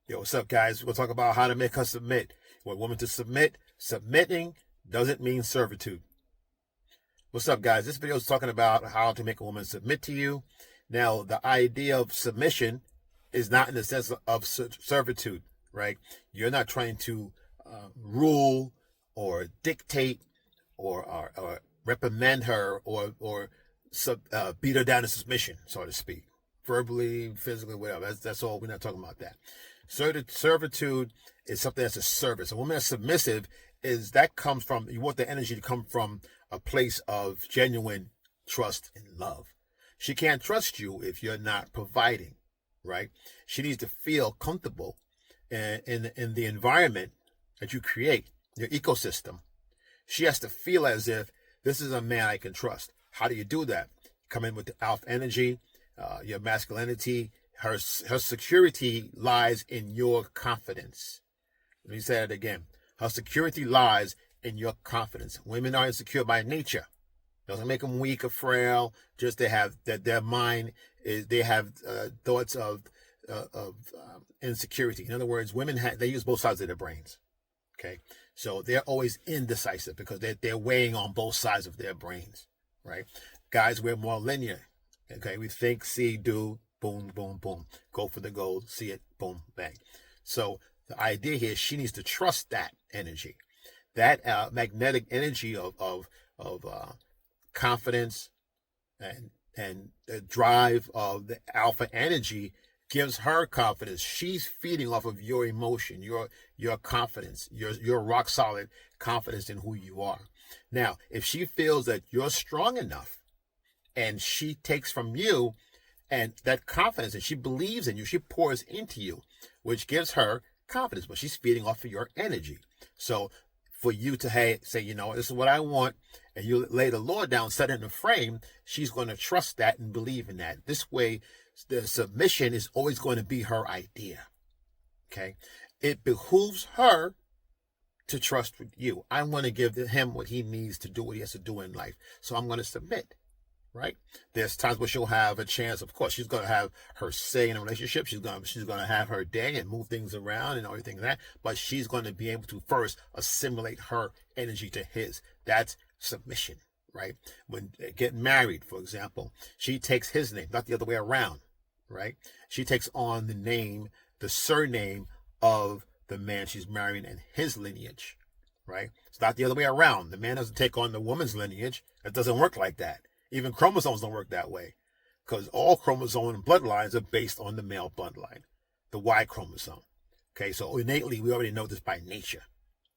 Yo, what's up, guys? We'll talk about how to make her submit. You want women to submit. Submitting doesn't mean servitude. What's up, guys? This video is talking about how to make a woman submit to you. Now, the idea of submission is not in the sense of servitude, right? You're not trying to rule or dictate or reprimand her or beat her down to submission, so to speak. Verbally, physically, whatever. That's all. We're not talking about that. Servitude is something that's a service. A woman that's submissive comes from, you want the energy to come from a place of genuine trust and love. She can't trust you if you're not providing, right? She needs to feel comfortable in the environment that you create, your ecosystem. She has to feel as if this is a man I can trust. How do you do that? Come in with the alpha energy, your masculinity. Her security lies in your confidence. Let me say that again. Her security lies in your confidence. Women are insecure by nature. Doesn't make them weak or frail. Just they have that their mind is, they have thoughts of insecurity. In other words, women they use both sides of their brains. Okay, so they're always indecisive because they're weighing on both sides of their brains. Right? Guys, we're more linear. Okay, we think, see, do. Boom, boom, boom. Go for the gold. See it. Boom, bang. So the idea here is she needs to trust that energy, that magnetic energy of confidence and the drive of the alpha energy gives her confidence. She's feeding off of your emotion, your confidence, your rock solid confidence in who you are. Now, if she feels that you're strong enough and she takes from you, and that confidence, and she believes in you, she pours into you, which gives her confidence, but she's feeding off of your energy. So for you to say, you know, this is what I want, and you lay the law down, set it in a frame, she's going to trust that and believe in that. This way, the submission is always going to be her idea. Okay? It behooves her to trust you. I want to give him what he needs to do what he has to do in life. So I'm going to submit. Right? There's times where she'll have a chance. Of course, she's going to have her say in a relationship. She's going to have her day and move things around and everything like that. But she's going to be able to first assimilate her energy to his. That's submission, right? When they get married, for example, she takes his name, not the other way around, right? She takes on the surname of the man she's marrying and his lineage, right? It's not the other way around. The man doesn't take on the woman's lineage. It doesn't work like that. Even chromosomes don't work that way because all chromosome and bloodlines are based on the male bloodline, the Y chromosome. Okay, so innately, we already know this by nature.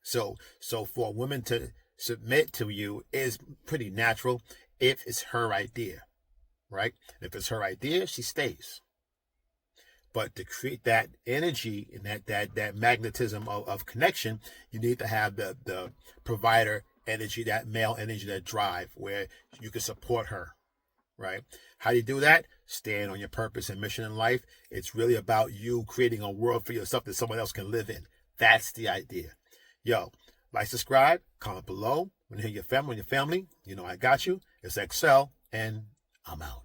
So for a woman to submit to you is pretty natural if it's her idea, right? If it's her idea, she stays. But to create that energy and that magnetism of connection, you need to have the provider energy, that male energy, that drive where you can support her, right? How do you do that? Stand on your purpose and mission in life. It's really about you creating a world for yourself that someone else can live in. That's the idea. Yo, like, subscribe, comment below. When you hear your family, you know I got you. It's XL, and I'm out.